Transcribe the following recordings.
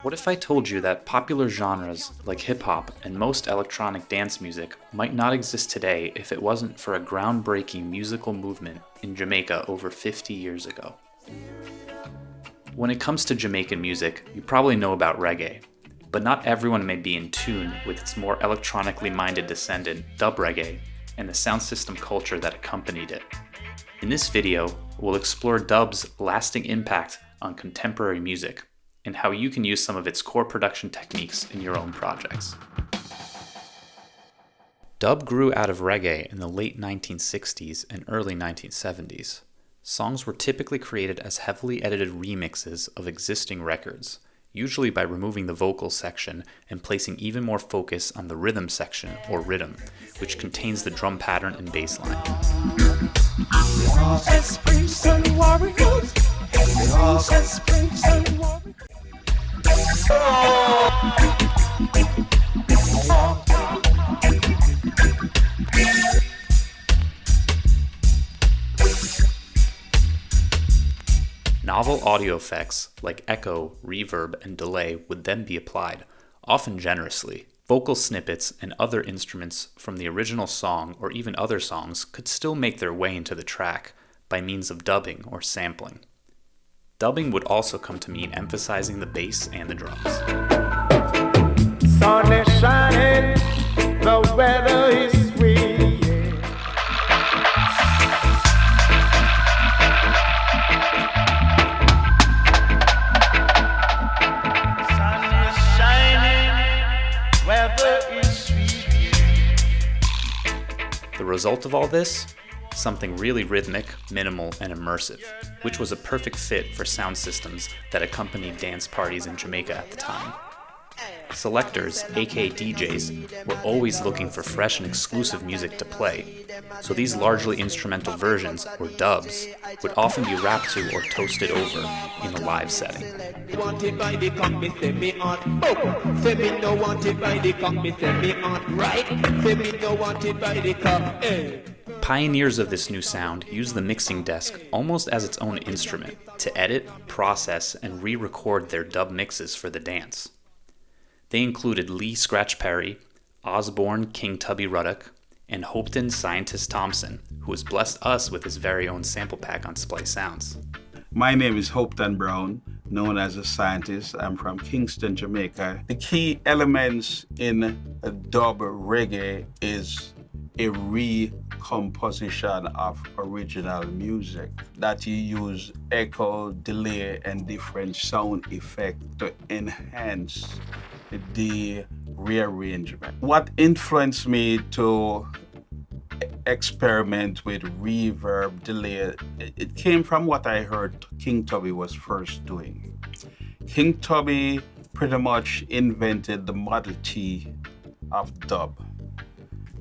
What if I told you that popular genres like hip-hop and most electronic dance music might not exist today if it wasn't for a groundbreaking musical movement in Jamaica over 50 years ago? When it comes to Jamaican music, you probably know about reggae, but not everyone may be in tune with its more electronically minded descendant, dub reggae, and the sound system culture that accompanied it. In this video, we'll explore dub's lasting impact on contemporary music, and how you can use some of its core production techniques in your own projects. Dub grew out of reggae in the late 1960s and early 1970s. Songs were typically created as heavily edited remixes of existing records, usually by removing the vocal section and placing even more focus on the rhythm section, or riddim, which contains the drum pattern and bass line. Novel audio effects like echo, reverb, and delay would then be applied, often generously. Vocal snippets and other instruments from the original song or even other songs could still make their way into the track by means of dubbing or sampling. Dubbing would also come to mean emphasizing the bass and the drums. Sun is shining, the weather is sweet. Sun is shining, weather is sweet. The result of all this? Something really rhythmic, minimal, and immersive, which was a perfect fit for sound systems that accompanied dance parties in Jamaica at the time. Selectors, aka DJs, were always looking for fresh and exclusive music to play, so these largely instrumental versions, or dubs, would often be rapped to or toasted over in a live setting. Pioneers of this new sound used the mixing desk almost as its own instrument to edit, process, and re-record their dub mixes for the dance. They included Lee Scratch Perry, Osborne King Tubby Ruddock, and Hopeton Scientist Thompson, who has blessed us with his very own sample pack on Splice Sounds. My name is Hopeton Brown, known as a scientist. I'm from Kingston, Jamaica. The key elements in a dub reggae is a recomposition of original music, that you use echo, delay, and different sound effects to enhance the rearrangement. What influenced me to experiment with reverb, delay, it came from what I heard King Tubby was first doing. King Tubby pretty much invented the Model T of dub.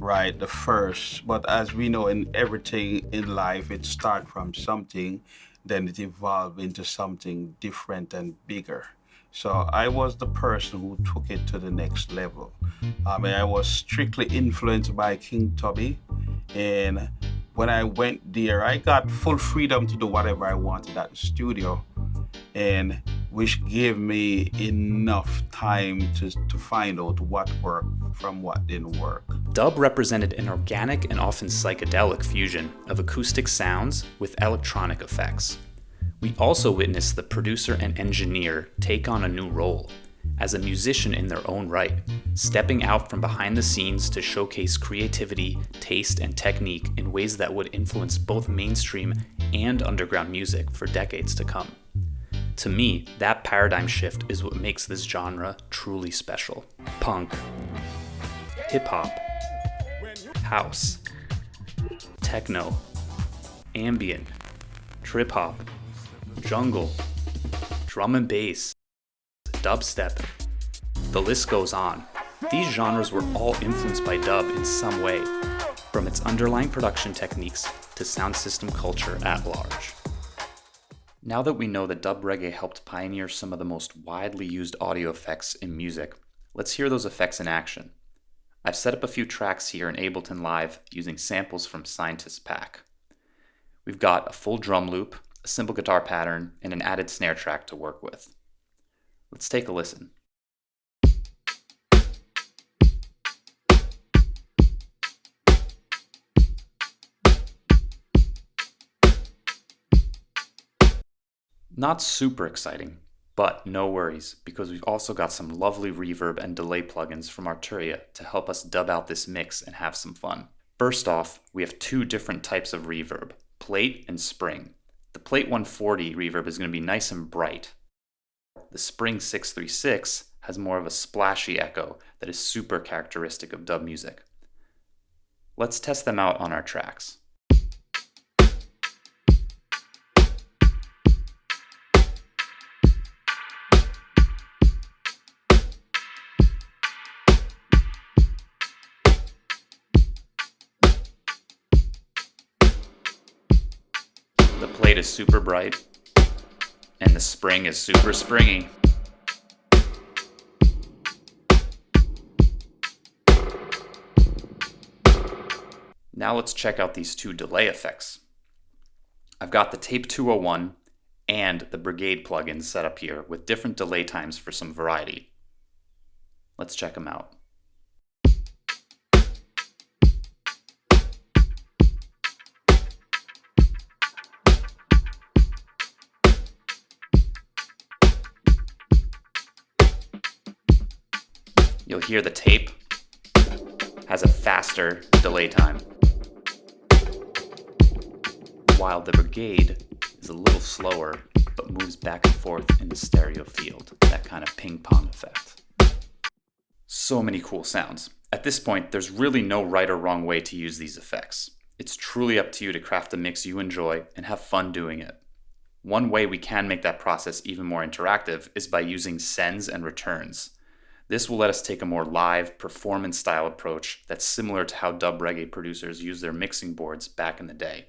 Right, the first, but as we know, in everything in life, it starts from something, then it evolved into something different and bigger. So I was the person who took it to the next level. I was strictly influenced by King Tubby, and when I went there, I got full freedom to do whatever I wanted at the studio, and which gave me enough time to find out what worked from what didn't work. Dub represented an organic and often psychedelic fusion of acoustic sounds with electronic effects. We also witnessed the producer and engineer take on a new role, as a musician in their own right, stepping out from behind the scenes to showcase creativity, taste, and technique in ways that would influence both mainstream and underground music for decades to come. To me, that paradigm shift is what makes this genre truly special. Punk, hip-hop, house, techno, ambient, trip-hop, jungle, drum and bass, dubstep. The list goes on. These genres were all influenced by dub in some way, from its underlying production techniques to sound system culture at large. Now that we know that dub reggae helped pioneer some of the most widely used audio effects in music, let's hear those effects in action. I've set up a few tracks here in Ableton Live using samples from Scientist's pack. We've got a full drum loop, a simple guitar pattern, and an added snare track to work with. Let's take a listen. Not super exciting, but no worries, because we've also got some lovely reverb and delay plugins from Arturia to help us dub out this mix and have some fun. First off, we have two different types of reverb, plate and spring. The plate 140 reverb is going to be nice and bright. The spring 636 has more of a splashy echo that is super characteristic of dub music. Let's test them out on our tracks. The plate is super bright, and the spring is super springy. Now let's check out these two delay effects. I've got the Tape 201 and the Brigade plugins set up here with different delay times for some variety. Let's check them out. You'll hear the tape has a faster delay time, while the Brigade is a little slower but moves back and forth in the stereo field, that kind of ping pong effect. So many cool sounds. At this point, there's really no right or wrong way to use these effects. It's truly up to you to craft a mix you enjoy and have fun doing it. One way we can make that process even more interactive is by using sends and returns. This will let us take a more live, performance-style approach that's similar to how dub reggae producers use their mixing boards back in the day.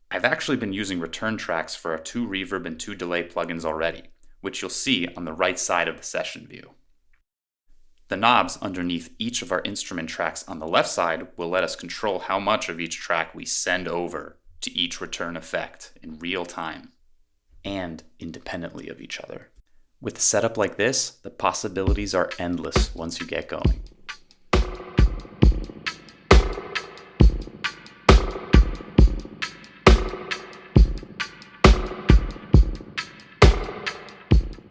I've actually been using return tracks for our 2 reverb and 2 delay plugins already, which you'll see on the right side of the session view. The knobs underneath each of our instrument tracks on the left side will let us control how much of each track we send over to each return effect in real time and independently of each other. With a setup like this, the possibilities are endless once you get going.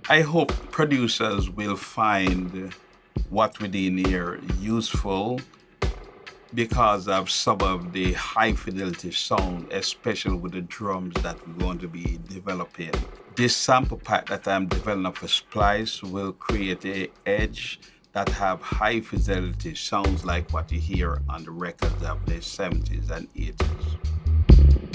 I hope producers will find what we did here useful because of some of the high fidelity sound, especially with the drums that we're going to be developing. This sample pack that I'm developing for Splice will create an edge that have high fidelity sounds like what you hear on the records of the 70s and 80s.